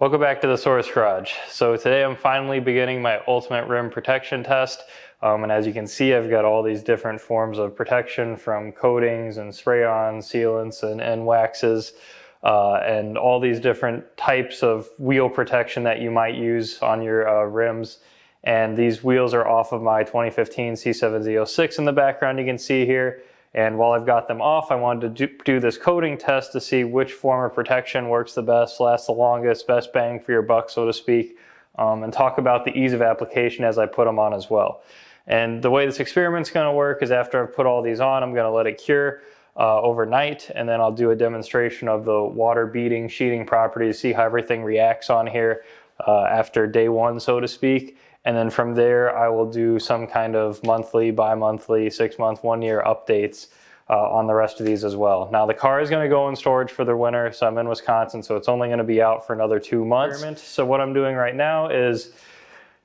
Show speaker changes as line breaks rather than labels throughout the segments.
Welcome back to the Source Garage. So today I'm finally beginning my ultimate rim protection test. And as you can see, I've got all these different forms of protection from coatings and spray-on, sealants and waxes, and all these different types of wheel protection that you might use on your rims. And these wheels are off of my 2015 C7Z06 in the background you can see here. And while I've got them off, I wanted to do this coating test to see which form of protection works the best, lasts the longest, best bang for your buck, so to speak, and talk about the ease of application as I put them on as well. And the way this experiment's going to work is after I've put all these on, I'm going to let it cure overnight, and then I'll do a demonstration of the water beading, sheeting properties, see how everything reacts on here after day one, so to speak. And then from there, I will do some kind of monthly, bi-monthly, 6-month, 1-year updates on the rest of these as well. Now the car is going to go in storage for the winter, so I'm in Wisconsin, so it's only going to be out for another 2 months. So what I'm doing right now is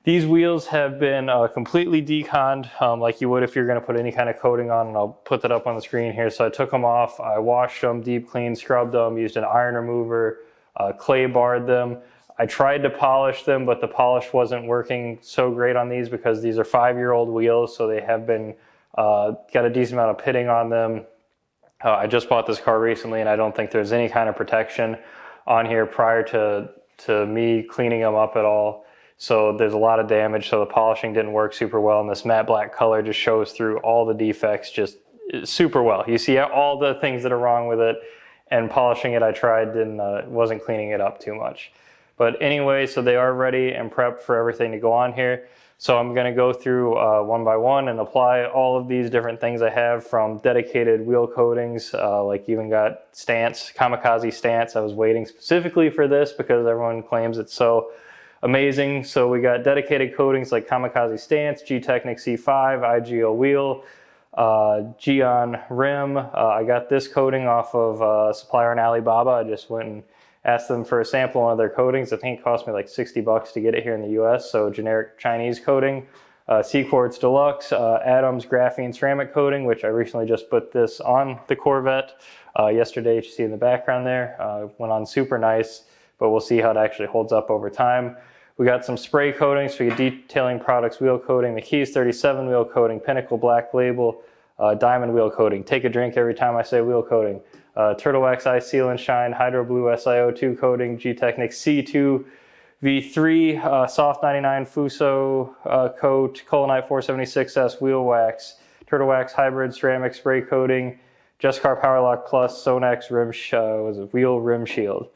these wheels have been completely deconned, like you would if you're going to put any kind of coating on, and I'll put that up on the screen here. So I took them off, I washed them, deep cleaned, scrubbed them, used an iron remover, clay barred them. I tried to polish them, but the polish wasn't working so great on these because these are 5-year-old wheels, so they have been got a decent amount of pitting on them. I just bought this car recently, and I don't think there's any kind of protection on here prior to me cleaning them up at all. So there's a lot of damage, so the polishing didn't work super well, and this matte black color just shows through all the defects just super well. You see all the things that are wrong with it, and polishing it I tried wasn't cleaning it up too much. But anyway, so they are ready and prepped for everything to go on here. So I'm going to go through one by one and apply all of these different things I have, from dedicated wheel coatings, like even got stance, Kamikaze stance. I was waiting specifically for this because everyone claims it's so amazing. So we got dedicated coatings like Kamikaze stance, Gtech C5, IGL wheel, Gyeon rim. I got this coating off of a supplier in Alibaba. I just went and asked them for a sample on their coatings. I think it cost me like $60 to get it here in the US, so generic Chinese coating. C-Quartz DLux, Adams Graphene ceramic coating, which I recently just put this on the Corvette yesterday, you see in the background there. Went on super nice, but we'll see how it actually holds up over time. We got some spray coatings for your detailing products wheel coating, the Keys 37 wheel coating, Pinnacle black label, diamond wheel coating. Take a drink every time I say wheel coating. Turtle Wax Eye Seal and Shine, Hydro Blue SiO2 coating, Gtech C2 V3, Soft 99 Fusso coat, Collonite 476S wheel wax, Turtle Wax Hybrid ceramic spray coating, Just Car Powerlock Plus Sonax wheel rim shield.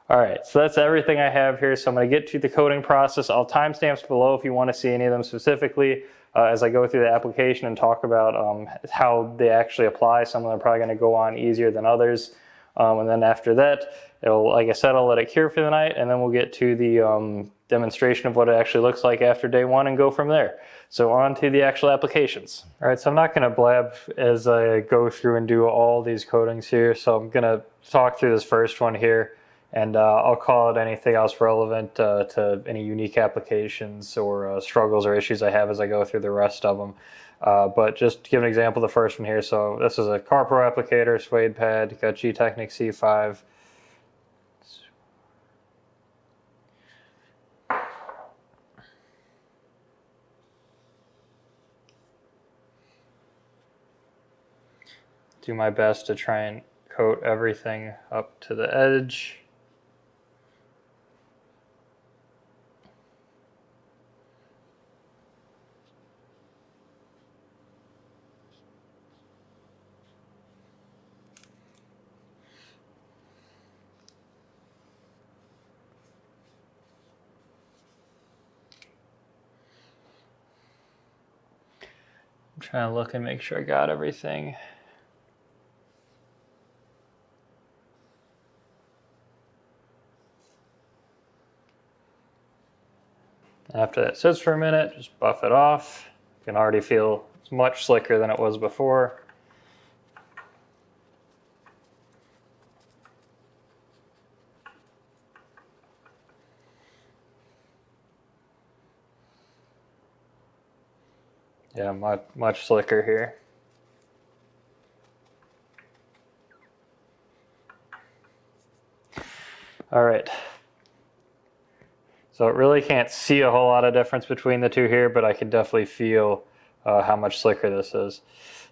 All right, so that's everything I have here. So I'm going to get to the coating process. I'll timestamps below if you want to see any of them specifically as I go through the application and talk about how they actually apply. Some of them are probably going to go on easier than others. And then after that, like I said, I'll let it cure for the night, and then we'll get to the demonstration of what it actually looks like after day one and go from there. So on to the actual applications. All right, so I'm not going to blab as I go through and do all these coatings here. So I'm going to talk through this first one here. And I'll call it anything else relevant to any unique applications or struggles or issues I have as I go through the rest of them. But just to give an example, the first one here. So this is a CarPro applicator, suede pad, got Gtech C5. Do my best to try and coat everything up to the edge. I'm trying to look and make sure I got everything. After that sits for a minute, just buff it off. You can already feel it's much slicker than it was before. Yeah, much slicker here. All right. So it really can't see a whole lot of difference between the two here, but I can definitely feel how much slicker this is.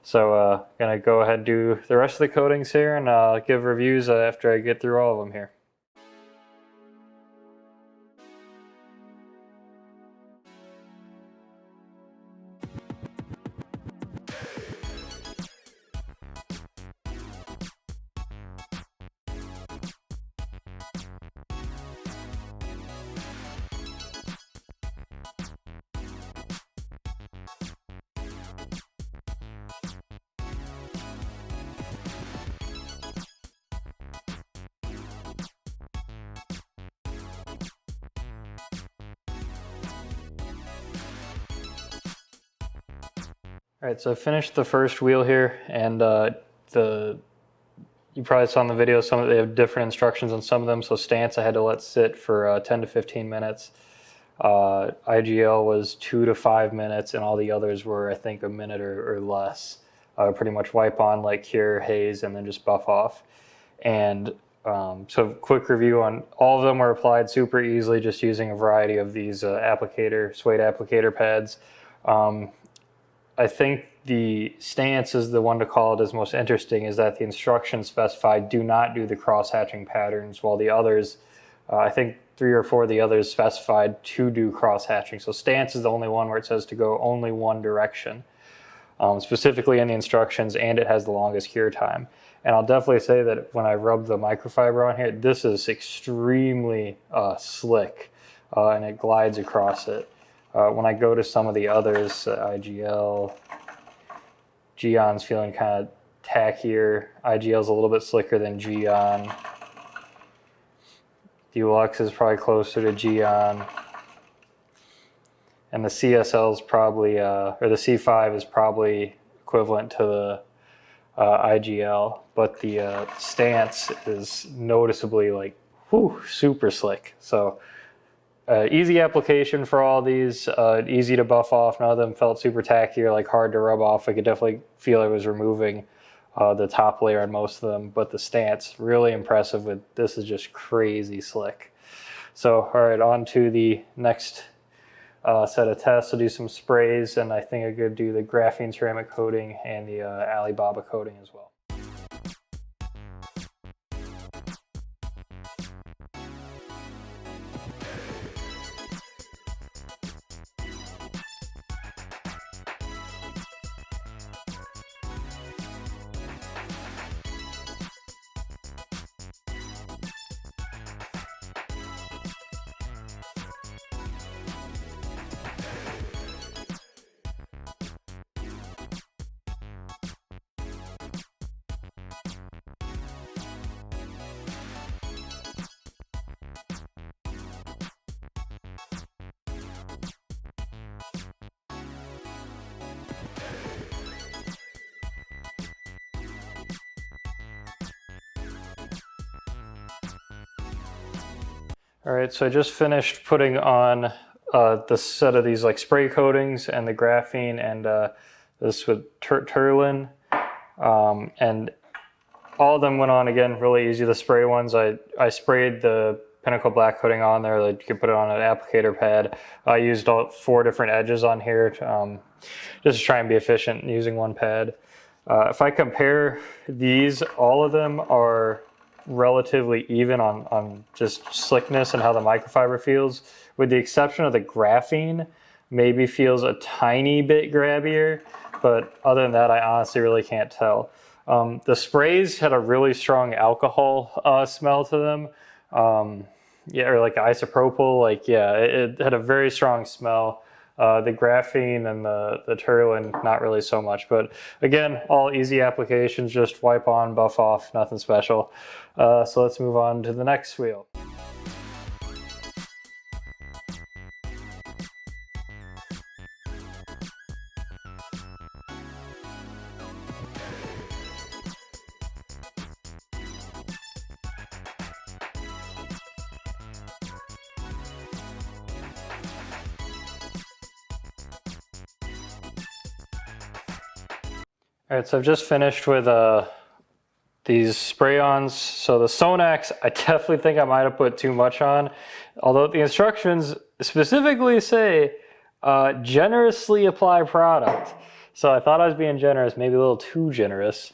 So gonna go ahead and do the rest of the coatings here, and give reviews after I get through all of them here. All right, so I finished the first wheel here, and you probably saw in the video they have different instructions on some of them. So stance I had to let sit for 10 to 15 minutes. IGL was 2 to 5 minutes, and all the others were, I think, a minute or less. Pretty much wipe on, like cure, haze, and then just buff off. And so quick review on all of them were applied super easily, just using a variety of these suede applicator pads. I think the stance is the one to call it as most interesting, is that the instructions specified do not do the cross-hatching patterns, while the others, I think 3 or 4 of the others specified to do cross-hatching. So stance is the only one where it says to go only one direction, specifically in the instructions, and it has the longest cure time. And I'll definitely say that when I rub the microfiber on here, this is extremely slick, and it glides across it. When I go to some of the others, IGL, Gyeon's feeling kind of tackier. IGL's a little bit slicker than Gyeon. DLux is probably closer to Gyeon. And the CSL is probably, or the C5 is probably equivalent to the IGL. But the stance is noticeably like, whew, super slick. So easy application for all these, easy to buff off. None of them felt super tacky or like hard to rub off. I could definitely feel I was removing the top layer on most of them, but the stance, really impressive with this is just crazy slick. So, all right, on to the next set of tests. I'll do some sprays, and I think I could do the graphene ceramic coating and the Alibaba coating as well. All right, so I just finished putting on the set of these like spray coatings and the graphene, and this with Turllin, and all of them went on again really easy. The spray ones, I sprayed the Pinnacle black coating on there. That you could put it on an applicator pad. I used all 4 different edges on here just to try and be efficient using one pad. If I compare these, all of them are relatively even on just slickness and how the microfiber feels, with the exception of the graphene. Maybe feels a tiny bit grabbier, but other than that, I honestly really can't tell. The sprays had a really strong alcohol smell to them. Yeah, or like isopropyl, like, yeah, it had a very strong smell. The graphene and the Turllin, not really so much. But again, all easy applications, just wipe on, buff off, nothing special. So let's move on to the next wheel. All right, so I've just finished with these spray-ons. So the Sonax, I definitely think I might have put too much on, although the instructions specifically say generously apply product. So I thought I was being generous, maybe a little too generous,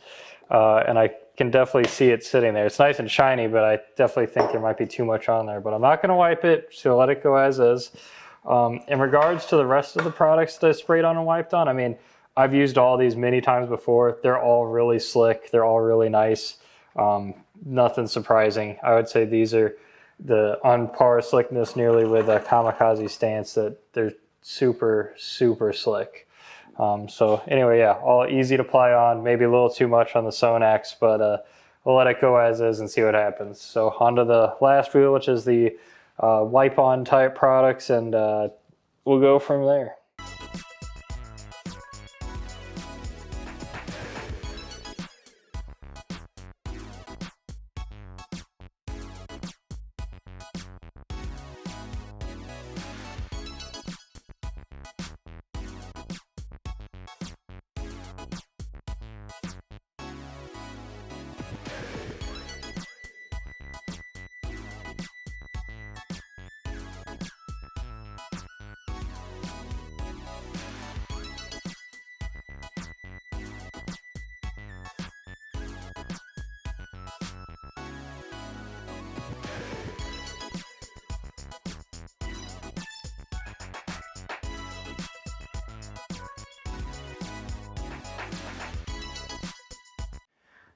and I can definitely see it sitting there. It's nice and shiny, but I definitely think there might be too much on there. But I'm not going to wipe it, so let it go as is. In regards to the rest of the products that I sprayed on and wiped on, I mean, I've used all these many times before. They're all really slick. They're all really nice. Nothing surprising. I would say these are the on par slickness nearly with a Kamikaze stance, that they're super, super slick. So anyway, yeah, all easy to apply on, maybe a little too much on the Sonax, but we'll let it go as is and see what happens. So on to the last wheel, which is the wipe-on type products, and we'll go from there.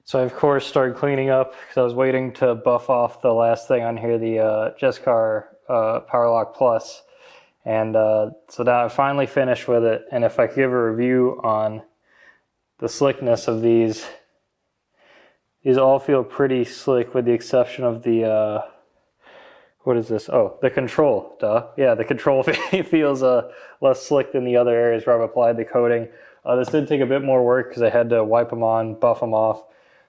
So I, of course, started cleaning up because I was waiting to buff off the last thing on here, the Gtech Powerlock Plus. And so now I finally finished with it. And if I could give a review on the slickness of these all feel pretty slick with the exception of the, what is this? Oh, the control, duh. Yeah, the control feels less slick than the other areas where I've applied the coating. This did take a bit more work because I had to wipe them on, buff them off.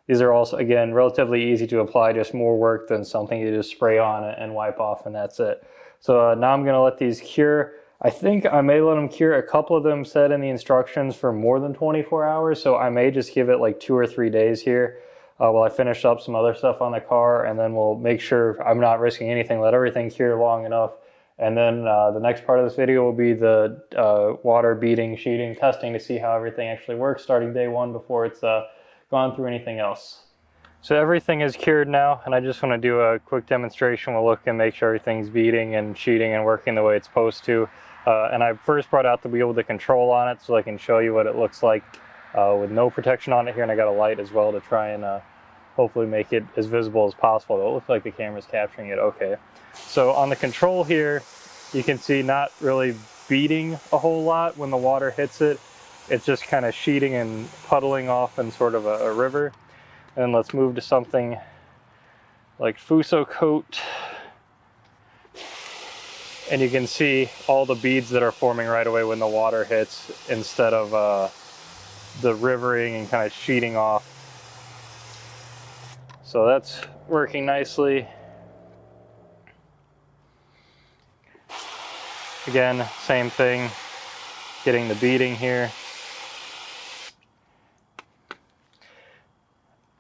These are also, again, relatively easy to apply, just more work than something you just spray on and wipe off, and that's it. So now I'm going to let these cure. I think I may let them cure. A couple of them said in the instructions for more than 24 hours, so I may just give it like 2 or 3 days here while I finish up some other stuff on the car, and then we'll make sure I'm not risking anything, let everything cure long enough. And then the next part of this video will be the water beading, sheeting, testing to see how everything actually works starting day one before it's gone through anything else. So everything is cured now, and I just want to do a quick demonstration. We'll look and make sure everything's beading and sheeting and working the way it's supposed to. And I first brought out the wheel with the control on it so I can show you what it looks like with no protection on it here, and I got a light as well to try and hopefully make it as visible as possible. It looks like the camera's capturing it okay. So on the control here, you can see not really beading a whole lot when the water hits it. It's just kind of sheeting and puddling off in sort of a river. And let's move to something like Fusso coat. And you can see all the beads that are forming right away when the water hits instead of the rivering and kind of sheeting off. So that's working nicely. Again, same thing, getting the beading here.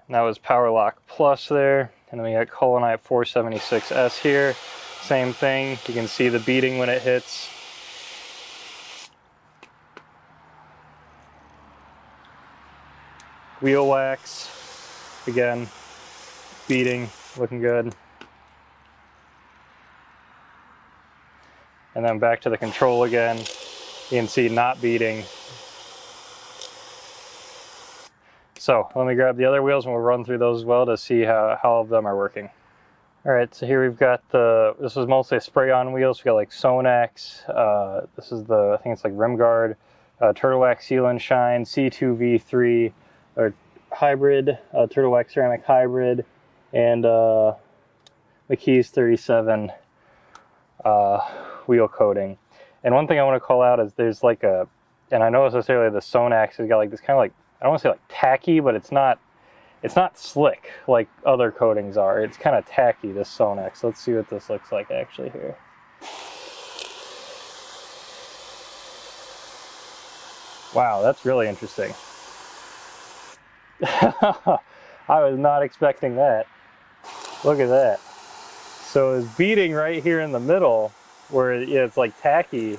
And that was Powerlock Plus there. And then we got Collonite 476S here. Same thing, you can see the beading when it hits. Wheel wax, again, beading, looking good. And then back to the control again. You can see not beading. So let me grab the other wheels and we'll run through those as well to see how all of them are working. All right, so here we've got this is mostly spray-on wheels. We got like Sonax. This is I think it's like Rim Guard, Turtle Wax Seal and Shine, C2V3, or hybrid, Turtle Wax Ceramic Hybrid, and McKee's 37 wheel coating. And one thing I want to call out is there's like and I know necessarily the Sonax has got like this kind of like, I don't want to say like tacky, but it's not slick like other coatings are. It's kind of tacky, this Sonax. Let's see what this looks like actually here. Wow, that's really interesting. I was not expecting that. Look at that. So it's beading right here in the middle where it's like tacky.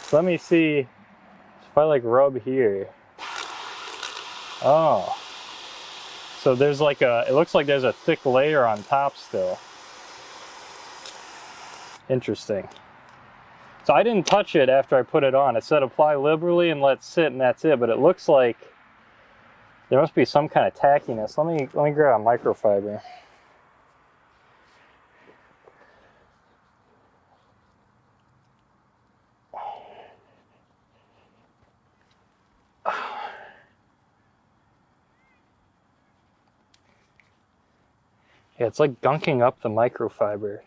So let me see if I like rub here. Oh. So there's like it looks like there's a thick layer on top still. Interesting. So I didn't touch it after I put it on. It said apply liberally and let sit, and that's it. But it looks like there must be some kind of tackiness. Let me grab a microfiber. Yeah, it's like gunking up the microfiber.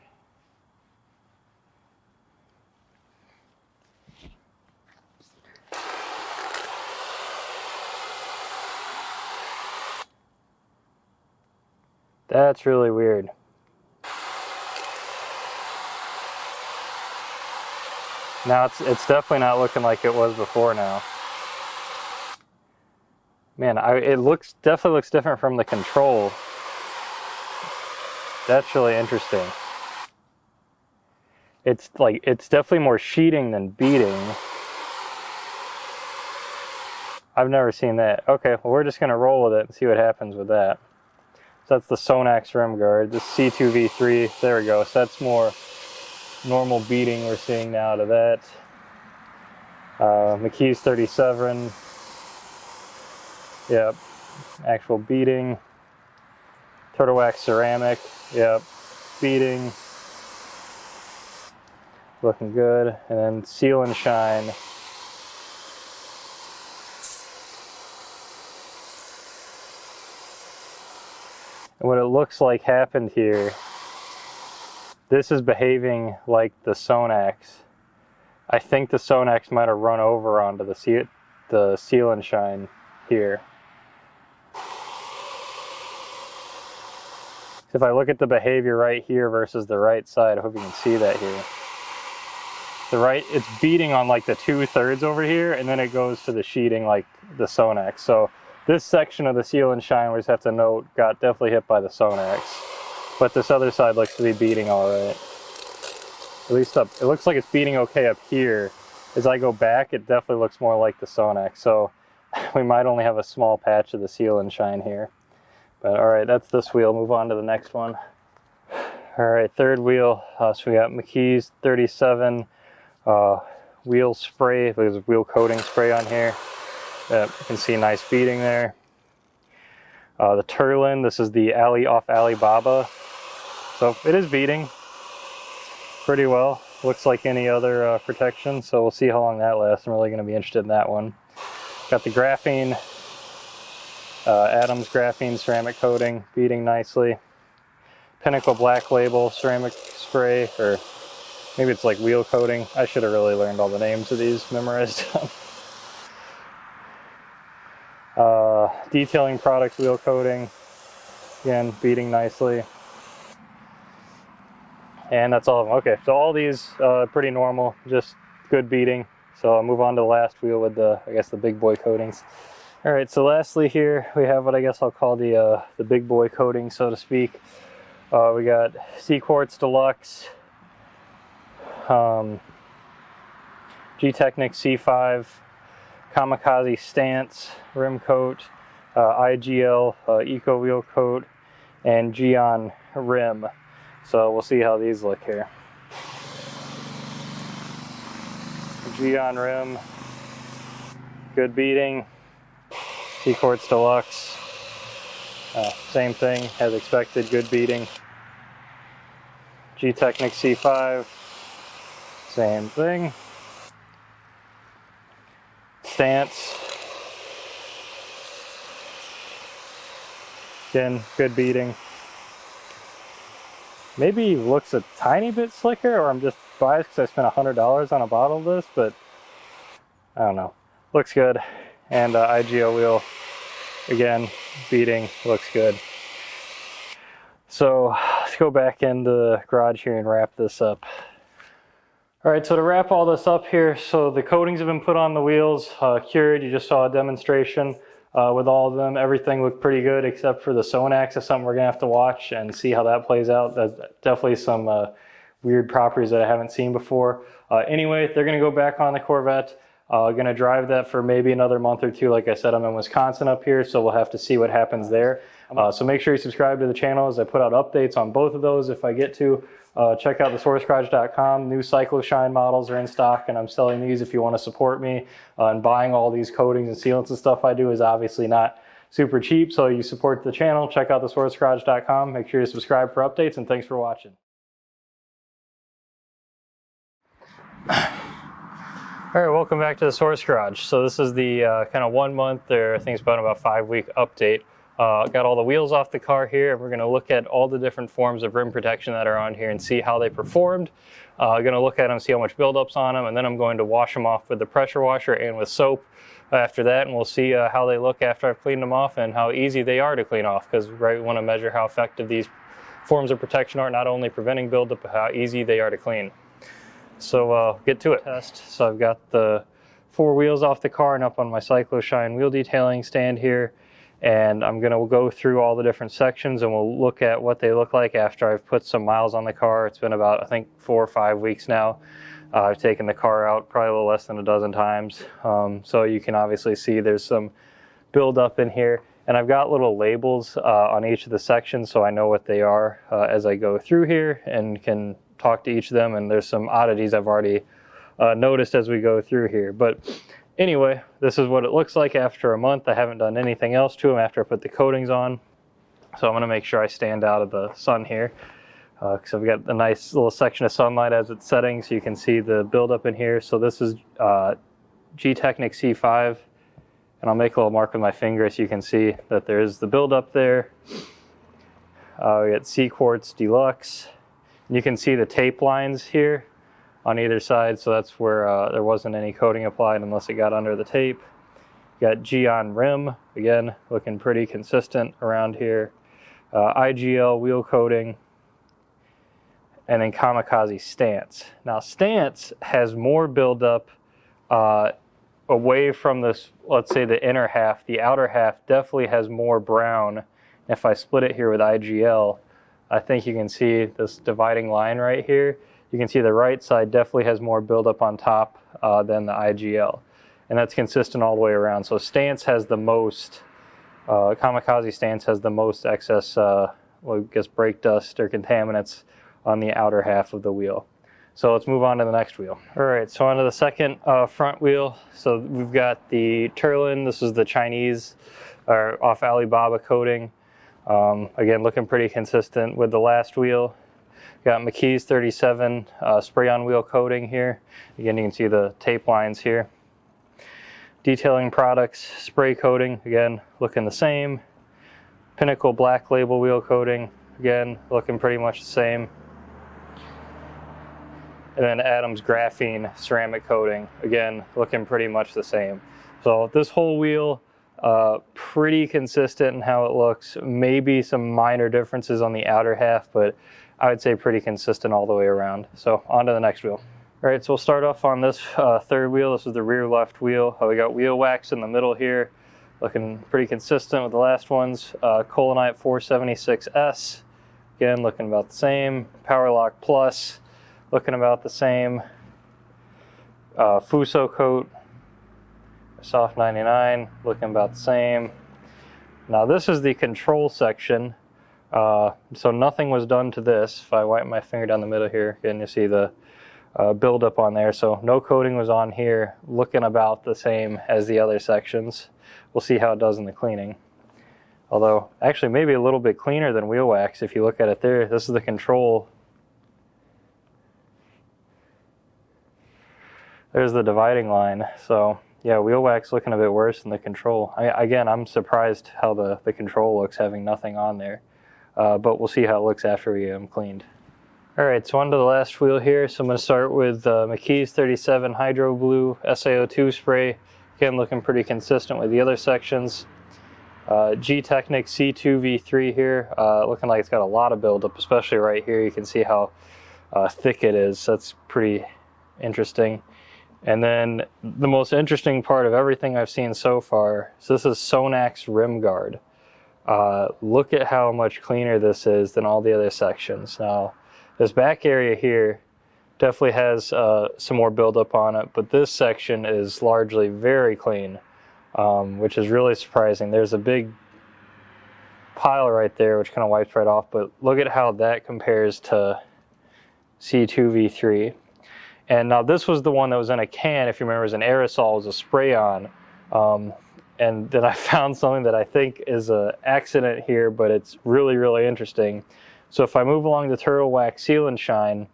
That's really weird. Now it's definitely not looking like it was before now. Man, it definitely looks different from the control. That's really interesting. It's definitely more sheeting than beading. I've never seen that. Okay, well we're just gonna roll with it and see what happens with that. So that's the Sonax rim guard, the C2V3, there we go. So that's more normal beading we're seeing now out of that. McKee's 37, yep, actual beading. Turtle wax ceramic, yep, beading. Looking good. And then seal and shine. And what it looks like happened here, this is behaving like the Sonax. I think the Sonax might have run over onto the seal and shine here. If I look at the behavior right here versus the right side, I hope you can see that here. The right, it's beading on like the 2/3 over here, and then it goes to the sheeting like the Sonax. So this section of the seal and shine, we just have to note, got definitely hit by the Sonax. But this other side looks to be beading all right. At least it looks like it's beading okay up here. As I go back, it definitely looks more like the Sonax. So we might only have a small patch of the seal and shine here. But all right, that's this wheel. Move on to the next one. All right, third wheel. So we got McKee's 37 wheel spray. There's a wheel coating spray on here. You can see nice beading there. The Turllin, this is the off Alibaba. So it is beading pretty well. Looks like any other protection, so we'll see how long that lasts. I'm really going to be interested in that one. Got the Graphene, Adams Graphene ceramic coating, beading nicely. Pinnacle Black Label ceramic spray, or maybe it's like wheel coating. I should have really learned all the names of these, memorized. Detailing product wheel coating, again beading nicely, and that's all of them. Okay, so all these pretty normal, just good beading. So I'll move on to the last wheel with the, I guess, the big boy coatings. All right, so lastly here we have what I guess I'll call the big boy coating, so to speak. We got C-Quartz DLux, Gtech C5, Kamikaze Stance rim coat, IGL Eco wheel coat, and Gyeon rim. So we'll see how these look here. Gyeon rim, good beading. C-Quartz DLux, same thing as expected, good beading. Gtech C5, same thing. Stance, again, good beading. Maybe looks a tiny bit slicker, or I'm just biased because I spent $100 on a bottle of this, but I don't know. Looks good. And IGO wheel, again, beading, looks good. So let's go back into the garage here and wrap this up. All right, so to wrap all this up here, so the coatings have been put on the wheels, cured, you just saw a demonstration. with all of them. Everything looked pretty good except for the Sonax. Is something we're gonna have to watch and see how that plays out. That's definitely some weird properties that I haven't seen before. Anyway, they're gonna go back on the Corvette. Gonna drive that for maybe another month or two. Like I said, I'm in Wisconsin up here, so we'll have to see what happens there. So make sure you subscribe to the channel as I put out updates on both of those if I get to. Check out thesourcegarage.com. New CycloShine models are in stock, and I'm selling these if you want to support me. And buying all these coatings and sealants and stuff I do is obviously not super cheap, so you support the channel. Check out thesourcegarage.com. Make sure you subscribe for updates, and thanks for watching. All right, welcome back to the Source Garage. So this is the kind of 1 month, or I think it's about 5 week update. Got all the wheels off the car here, and we're going to look at all the different forms of rim protection that are on here and see how they performed. Going to look at them, see how much buildup's on them, and then I'm going to wash them off with the pressure washer and with soap after that, and we'll see how they look after I've cleaned them off and how easy they are to clean off, because we want to measure how effective these forms of protection are, not only preventing buildup, but how easy they are to clean. So get to it. So I've got the 4 wheels off the car and up on my CycloShine wheel detailing stand here. And I'm going to go through all the different sections and we'll look at what they look like after I've put some miles on the car. It's been about, I think, 4 or 5 weeks now. I've taken the car out probably a little less than a dozen times. So you can obviously see there's some buildup in here. And I've got little labels on each of the sections so I know what they are as I go through here and can talk to each of them. And there's some oddities I've already noticed as we go through here. But anyway, this is what it looks like after a month. I haven't done anything else to them after I put the coatings on. So I'm going to make sure I stand out of the sun here. Because I've got a nice little section of sunlight as it's setting so you can see the buildup in here. So this is Gtech C5. And I'll make a little mark with my finger so you can see that there's the buildup there. We got C Quartz DLux. And you can see the tape lines here on either side, so that's where there wasn't any coating applied unless it got under the tape. Got Gyeon rim, again, looking pretty consistent around here. IGL wheel coating, and then Kamikaze stance. Now stance has more buildup away from this, let's say the inner half. The outer half definitely has more brown. If I split it here with IGL, I think you can see this dividing line right here. You can see the right side definitely has more buildup on top than the IGL. And that's consistent all the way around. So stance has the most, Kamikaze stance has the most excess, well, I guess brake dust or contaminants on the outer half of the wheel. So let's move on to the next wheel. All right, so onto the second front wheel. So we've got the Turllin. This is the Chinese or off Alibaba coating. Again, looking pretty consistent with the last wheel. Got McKee's 37 spray-on wheel coating here. Again, you can see the tape lines here. Detailing products, spray coating, again, looking the same. Pinnacle black label wheel coating, again, looking pretty much the same. And then Adam's Graphene ceramic coating, again, looking pretty much the same. So this whole wheel, pretty consistent in how it looks. Maybe some minor differences on the outer half, but I would say pretty consistent all the way around. So on to the next wheel. All right, so we'll start off on this third wheel. This is the rear left wheel. We got wheel wax in the middle here, looking pretty consistent with the last ones. Collonite 476S, again, looking about the same. Powerlock Plus, looking about the same. Fusso coat, soft 99, looking about the same. Now this is the control section. So nothing was done to this. If I wipe my finger down the middle here, again, you see the buildup on there. So no coating was on here, looking about the same as the other sections. We'll see how it does in the cleaning. Although, actually maybe a little bit cleaner than wheel wax if you look at it there. This is the control. There's the dividing line. So yeah, wheel wax looking a bit worse than the control. Again, I'm surprised how the control looks having nothing on there. But we'll see how it looks after we get them cleaned. All right, so on to the last wheel here. So I'm going to start with McKee's 37 Hydro Blue SaO2 spray. Again, looking pretty consistent with the other sections. Gtech C2 V3 here, looking like it's got a lot of buildup, especially right here. You can see how thick it is. That's pretty interesting. And then the most interesting part of everything I've seen so far, so this is Sonax rim guard. Look at how much cleaner this is than all the other sections. Now, this back area here definitely has some more buildup on it, but this section is largely very clean, which is really surprising. There's a big pile right there, which kind of wipes right off, but look at how that compares to C2V3. And now this was the one that was in a can, if you remember, it was an aerosol, it was a spray-on. And then I found something that I think is an accident here, but it's really, really interesting. So if I move along the Turtle Wax Seal and Shine,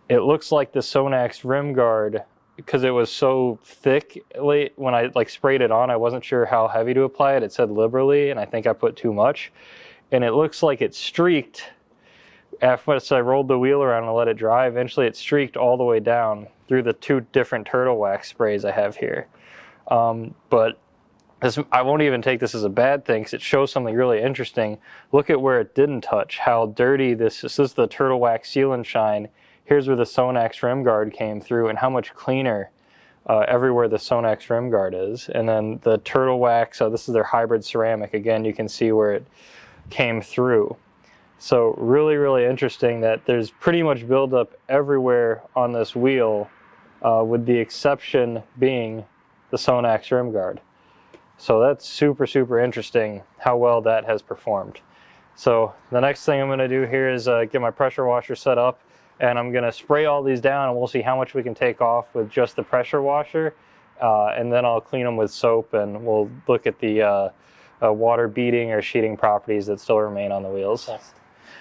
it looks like the Sonax rim guard, because it was so thick when I sprayed it on, I wasn't sure how heavy to apply it. It said liberally, and I think I put too much. And it looks like it streaked. After I rolled the wheel around and let it dry, eventually it streaked all the way down through the 2 different turtle wax sprays I have here. But I won't even take this as a bad thing because it shows something really interesting. Look at where it didn't touch, how dirty this is. This is the Turtle Wax Seal and Shine. Here's where the Sonax rim guard came through and how much cleaner everywhere the Sonax rim guard is. And then the Turtle Wax, this is their hybrid ceramic. Again, you can see where it came through. So really, really interesting that there's pretty much buildup everywhere on this wheel, with the exception being the Sonax rim guard. So that's super, super interesting how well that has performed. So the next thing I'm going to do here is get my pressure washer set up, and I'm going to spray all these down, and we'll see how much we can take off with just the pressure washer, and then I'll clean them with soap, and we'll look at the water beading or sheeting properties that still remain on the wheels.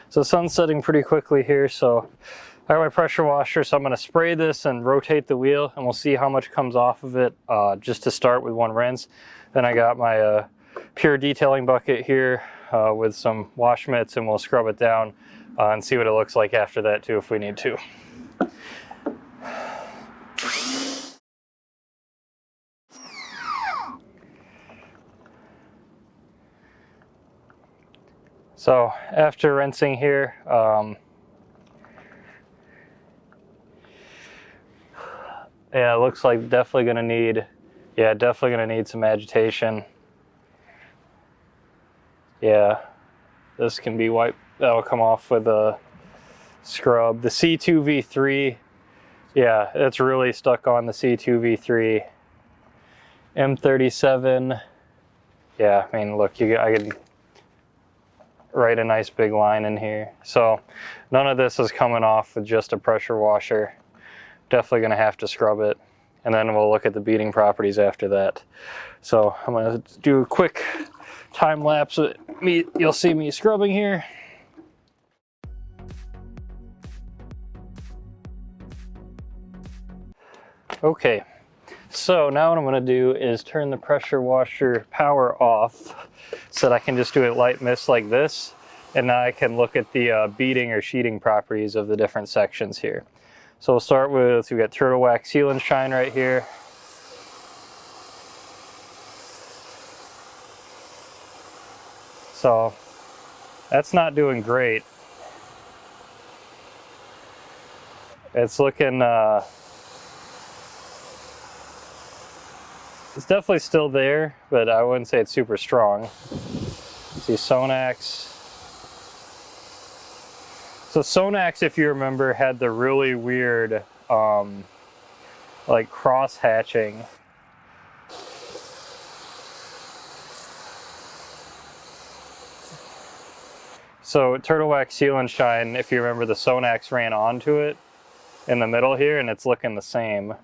So the sun's setting pretty quickly here, so I got my pressure washer, so I'm going to spray this and rotate the wheel, and we'll see how much comes off of it just to start with one rinse. Then I got my pure detailing bucket here with some wash mitts, and we'll scrub it down and see what it looks like after that too if we need to. So after rinsing here, yeah, it looks like definitely going to need some agitation. Yeah, this can be wiped. That'll come off with a scrub. The C2V3, yeah, it's really stuck on the C2V3. M37, yeah, I mean, look, I could write a nice big line in here. So none of this is coming off with just a pressure washer. Definitely going to have to scrub it, and then we'll look at the beading properties after that. So I'm going to do a quick time lapse of me. You'll see me scrubbing here. Okay, so now what I'm going to do is turn the pressure washer power off so that I can just do a light mist like this, and now I can look at the beading or sheeting properties of the different sections here. So we'll start with, we got Turtle Wax Seal and Shine right here. So that's not doing great. It's looking, it's definitely still there, but I wouldn't say it's super strong. See Sonax. So Sonax, if you remember, had the really weird, like cross hatching. So Turtle Wax Seal and Shine, if you remember, the Sonax ran onto it in the middle here, and it's looking the same.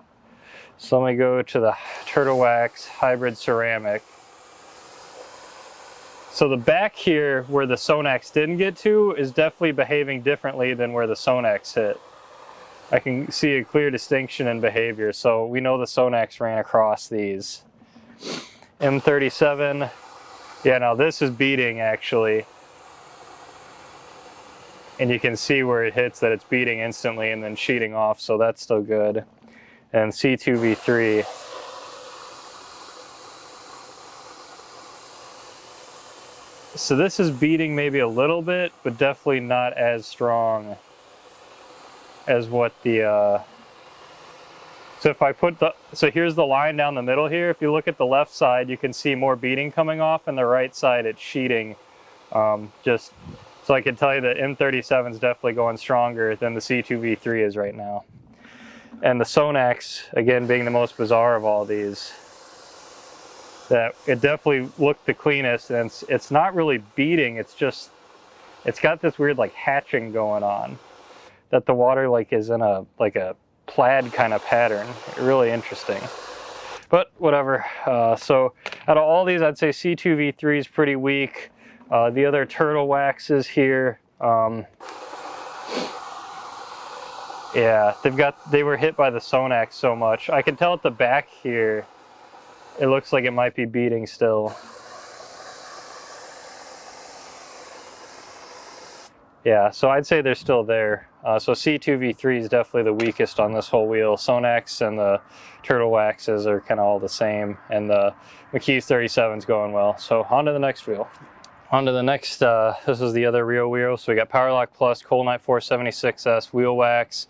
So let me go to the Turtle Wax Hybrid Ceramic. So the back here, where the Sonax didn't get to, is definitely behaving differently than where the Sonax hit. I can see a clear distinction in behavior, so we know the Sonax ran across these. M37, yeah, now this is beading actually. And you can see where it hits that it's beading instantly and then sheeting off, so that's still good. And C2V3. So this is beading maybe a little bit, but definitely not as strong as what the So if I put so here's the line down the middle here. If you look at the left side, you can see more beading coming off, and the right side it's sheeting. Just so I can tell you that M37 is definitely going stronger than the C2V3 is right now. And the Sonax, again, being the most bizarre of all these, that it definitely looked the cleanest, and it's not really beading, it's got this weird like hatching going on, that the water like is in a plaid kind of pattern. Really interesting, but whatever. So out of all these, I'd say C2V3 is pretty weak. The other turtle waxes here, yeah, they were hit by the Sonax so much. I can tell at the back here, it looks like it might be beading still. Yeah, so I'd say they're still there. So C2V3 is definitely the weakest on this whole wheel. Sonax and the turtle waxes are kind of all the same, and the McKee's 37 is going well. So on to the next wheel. On to the next, this is the other real wheel. So we got Powerlock Plus, Collonite 476S, wheel wax,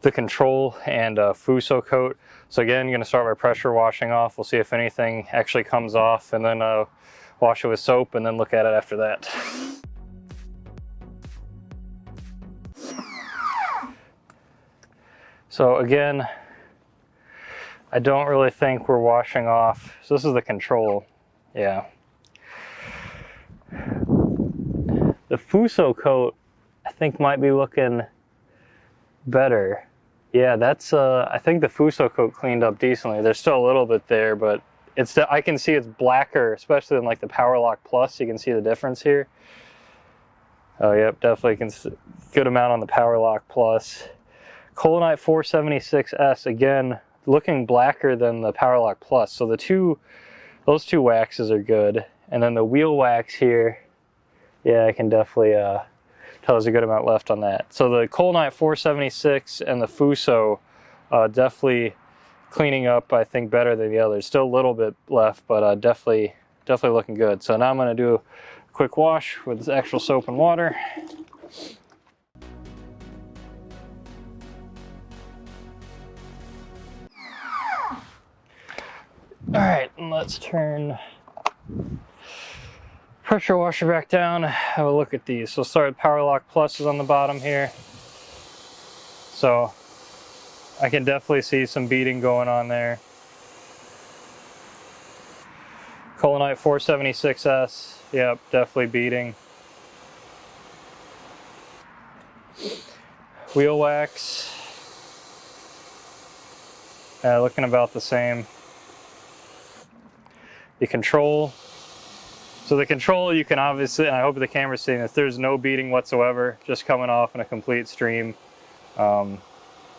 the control, and Fusso coat. So again, I'm going to start by pressure washing off. We'll see if anything actually comes off, and then wash it with soap, and then look at it after that. So again, I don't really think we're washing off. So this is the control, yeah. The Fusso coat, I think, might be looking better. Yeah, that's, I think the Fusso coat cleaned up decently. There's still a little bit there, but I can see it's blacker, especially in like the Powerlock Plus. You can see the difference here. Oh, yep, definitely good amount on the Powerlock Plus. Collonite 476S, again, looking blacker than the Powerlock Plus. So those two waxes are good. And then the wheel wax here, yeah, I can definitely tell there's a good amount left on that. So the Collonite 476 and the Fusso definitely cleaning up, I think, better than the others. Still a little bit left, but definitely looking good. So now I'm going to do a quick wash with actual soap and water. All right, and let's turn pressure washer back down, have a look at these. So start with Powerlock Plus is on the bottom here. So I can definitely see some beading going on there. Collonite 476S, yep, definitely beading. Wheel wax, looking about the same. The control. So the control, you can obviously, and I hope the camera's seeing this, there's no beading whatsoever, just coming off in a complete stream,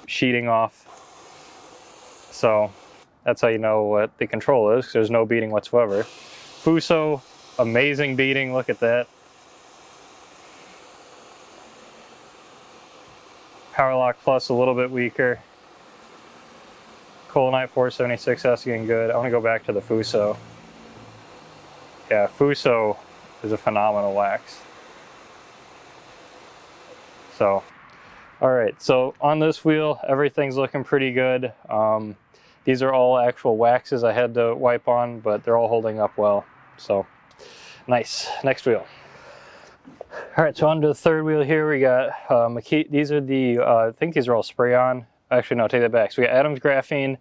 sheeting off. So that's how you know what the control is, 'cause there's no beading whatsoever. Fusso, amazing beading, look at that. Powerlock Plus a little bit weaker. Collonite 476S getting good. I want to go back to the Fusso. Yeah, Fusso is a phenomenal wax. So, all right, so on this wheel, everything's looking pretty good. These are all actual waxes I had to wipe on, but they're all holding up well. So, nice. Next wheel. All right, so on to the third wheel here, we got McKee. These are the, I think these are all spray-on. Actually, no, take that back. So we got Adam's Graphene,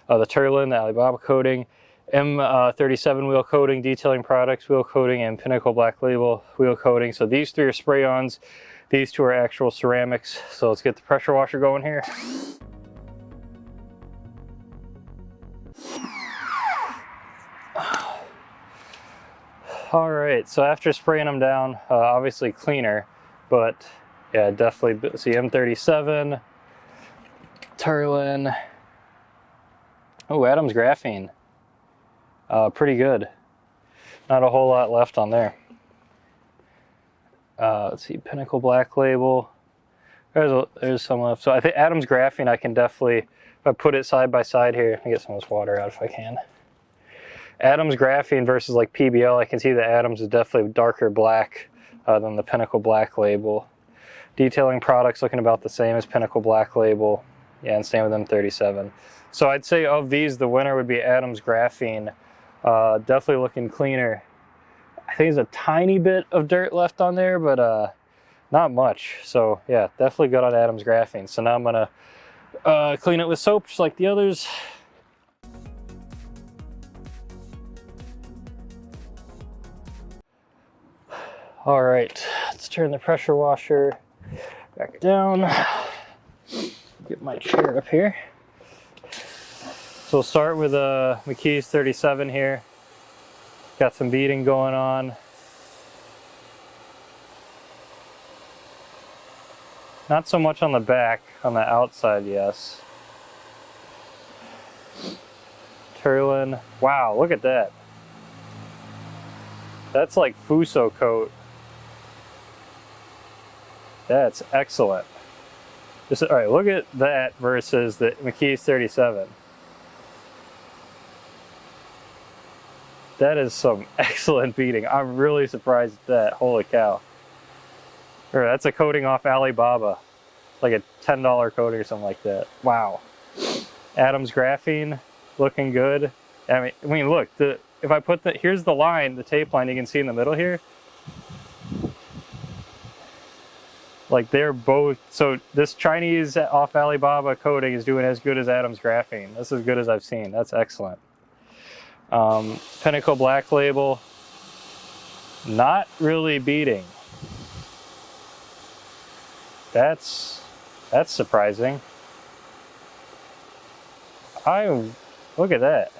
the Turllin, the Alibaba coating, M37 wheel coating, Detailing Products wheel coating, and Pinnacle Black Label wheel coating. So these three are spray-ons. These two are actual ceramics. So let's get the pressure washer going here. All right, so after spraying them down, obviously cleaner, but yeah, definitely see M37, Turllin. Oh, Adam's Graphene. Pretty good. Not a whole lot left on there. Let's see, Pinnacle Black Label. There's some left. So I think Adam's Graphene, I can definitely, if I put it side by side here, let me get some of this water out if I can. Adam's Graphene versus like PBL, I can see that Adam's is definitely darker black than the Pinnacle Black Label. Detailing Products looking about the same as Pinnacle Black Label. Yeah, and same with M37. So I'd say of these, the winner would be Adam's Graphene. Definitely looking cleaner. I think there's a tiny bit of dirt left on there, but not much. So yeah, definitely good on Adam's Graphene. So now I'm gonna clean it with soap just like the others. All right, let's turn the pressure washer back down. Get my chair up here. So we'll start with a McKee's 37 here. Got some beading going on. Not so much on the back, on the outside, yes. Turllin. Wow, look at that. That's like Fusso coat. That's excellent. Just, all right, look at that versus the McKee's 37. That is some excellent beading. I'm really surprised at that. Holy cow. Or that's a coating off Alibaba. Like a $10 coating or something like that. Wow. Adam's Graphene, looking good. I mean look, if I put here's the line, the tape line you can see in the middle here. Like they're both, so this Chinese off Alibaba coating is doing as good as Adam's Graphene. That's as good as I've seen. That's excellent. Pinnacle Black Label, not really beading. That's surprising. Look at that.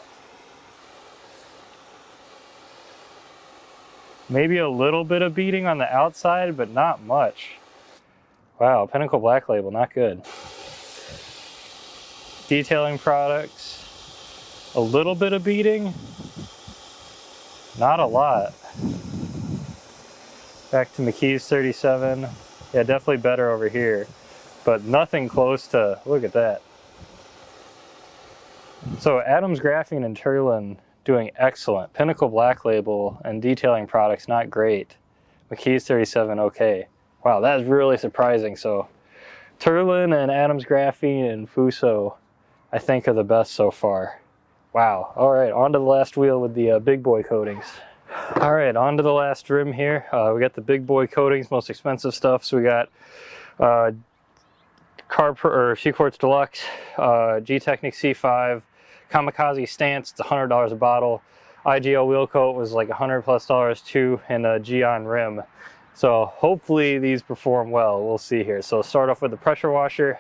Maybe a little bit of beading on the outside, but not much. Wow, Pinnacle Black Label, not good. Detailing products, a little bit of beading, not a lot. Back to McKee's 37. Yeah, definitely better over here, but nothing close to, look at that. So Adam's Graphene and Turllin doing excellent. Pinnacle Black Label and detailing products, not great. McKee's 37, okay. Wow, that's really surprising. So Turllin and Adam's Graphene and Fusso, I think, are the best so far. Wow. All right, on to the last wheel with the big boy coatings. All right, on to the last rim here. We got the big boy coatings, most expensive stuff. So we got Q-Quartz DLux, Gtech C5, Kamikaze stance, it's $100 a bottle. IGL wheel coat was like $100+ too, and a Gyeon rim. So hopefully these perform well. We'll see here. So start off with the pressure washer.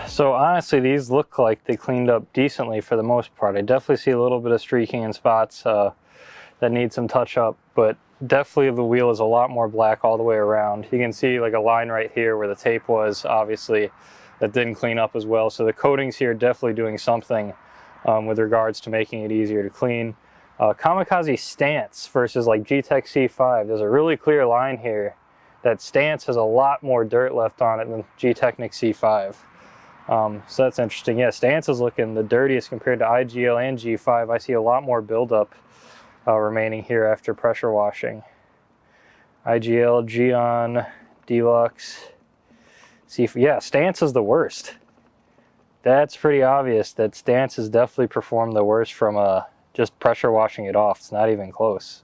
So honestly, these look like they cleaned up decently for the most part. I definitely see a little bit of streaking in spots that need some touch up, but definitely the wheel is a lot more black all the way around. You can see like a line right here where the tape was, obviously, that didn't clean up as well. So the coatings here definitely doing something with regards to making it easier to clean. Kamikaze stance versus like Gtech C5. There's a really clear line here. That stance has a lot more dirt left on it than Gtech C5. So that's interesting. Yeah, stance is looking the dirtiest compared to IGL and G5. I see a lot more buildup remaining here after pressure washing. IGL, Gyeon, DLux, C5. Yeah, stance is the worst. That's pretty obvious that stance has definitely performed the worst from just pressure washing it off. It's not even close.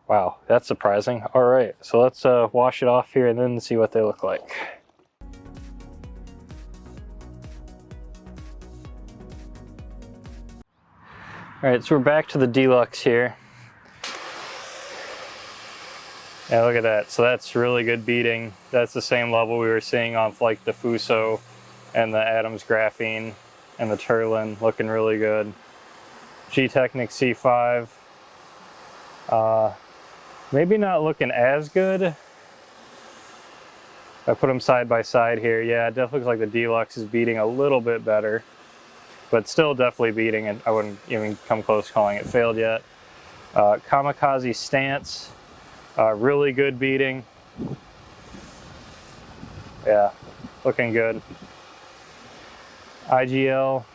Wow, that's surprising. All right, so let's wash it off here and then see what they look like. All right, so we're back to the DLux here. Yeah, look at that. So that's really good beading. That's the same level we were seeing off like the Fusso and the Adam's Graphene and the Turllin, looking really good. Gtech C5, maybe not looking as good. I put them side by side here. Yeah, it definitely looks like the DLux is beading a little bit better, but still definitely beading, and I wouldn't even come close calling it failed yet. Kamikaze stance, really good beading. Yeah, looking good. IGL,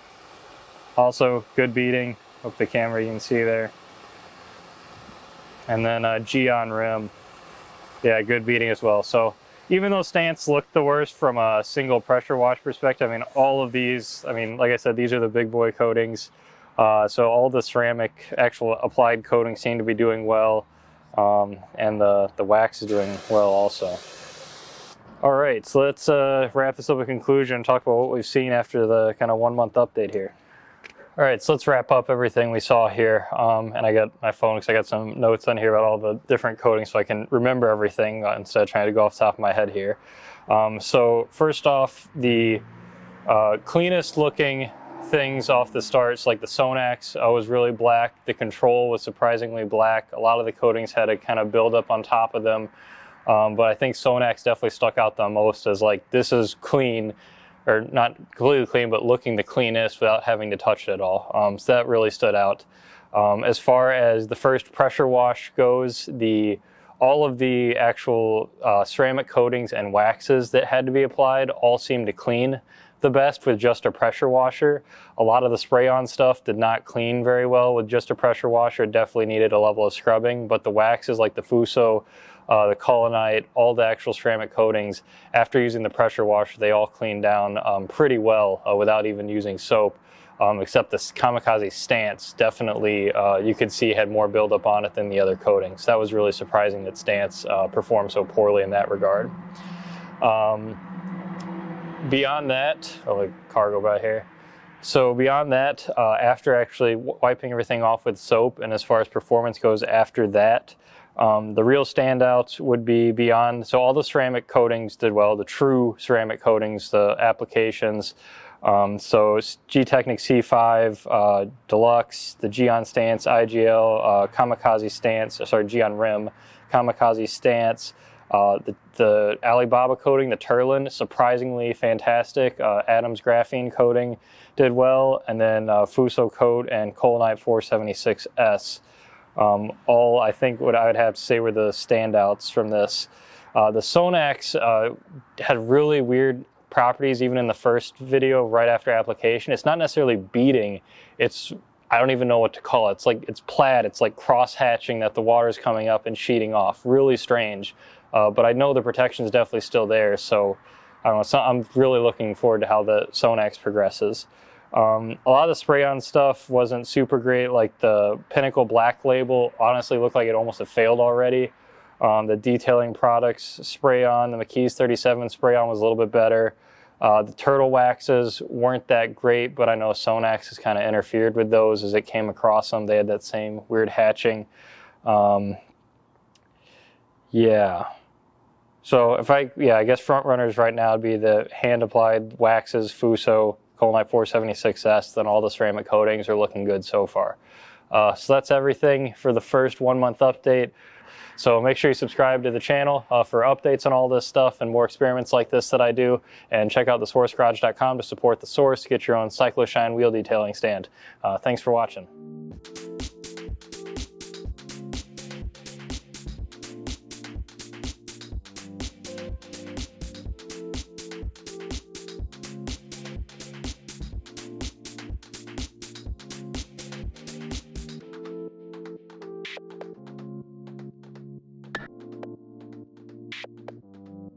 also good beading. Hope the camera you can see there. And then Gyeon rim, yeah, good beading as well. So even though stance looked the worst from a single pressure wash perspective, I mean, all of these, I mean, like I said, these are the big boy coatings. So all the ceramic actual applied coatings seem to be doing well. And the wax is doing well also. All right, so let's wrap this up with a conclusion and talk about what we've seen after the kind of 1 month update here. All right, so let's wrap up everything we saw here. And I got my phone because I got some notes on here about all the different coatings so I can remember everything instead of trying to go off the top of my head here. So first off, the cleanest looking things off the starts, like the Sonax was really black. The control was surprisingly black. A lot of the coatings had a kind of build up on top of them. But I think Sonax definitely stuck out the most as like, this is clean, or not completely clean, but looking the cleanest without having to touch it at all. So that really stood out. As far as the first pressure wash goes, all of the actual ceramic coatings and waxes that had to be applied all seemed to clean the best with just a pressure washer. A lot of the spray-on stuff did not clean very well with just a pressure washer. It definitely needed a level of scrubbing, but the waxes like the Fusso, the Collonite, all the actual ceramic coatings, after using the pressure washer, they all cleaned down pretty well without even using soap, except the Kamikaze stance definitely you could see had more buildup on it than the other coatings. That was really surprising that stance performed so poorly in that regard. Beyond that, oh, a car go by here. So beyond that, after actually wiping everything off with soap, and as far as performance goes after that, the real standouts would be beyond, so all the ceramic coatings did well, the true ceramic coatings, the applications. So Gtech C5, DLux, the Gyeon stance, IGL, Kamikaze stance, sorry, Gyeon rim, Kamikaze stance, the Alibaba coating, the Turllin, surprisingly fantastic. Adam's Graphene coating did well, and then Fusso coat and Collonite 476S. All I think what I would have to say were the standouts from this. The Sonax had really weird properties even in the first video right after application. It's not necessarily beading, it's, I don't even know what to call it. It's like, it's plaid, it's like cross hatching that the water's coming up and sheeting off. Really strange. But I know the protection is definitely still there, so I don't know. So I'm really looking forward to how the Sonax progresses. A lot of the spray-on stuff wasn't super great. Like the Pinnacle Black Label honestly looked like it almost had failed already. The detailing products spray-on, the McKee's 37 spray-on was a little bit better. The turtle waxes weren't that great, but I know Sonax has kind of interfered with those as it came across them. They had that same weird hatching. Yeah. So if I guess front runners right now would be the hand-applied waxes, Fusso, Collonite 476S, then all the ceramic coatings are looking good so far. So that's everything for the first 1 month update. So make sure you subscribe to the channel for updates on all this stuff and more experiments like this that I do. And check out thesourcegarage.com to support the source, get your own Cycloshine wheel detailing stand. Thanks for watching.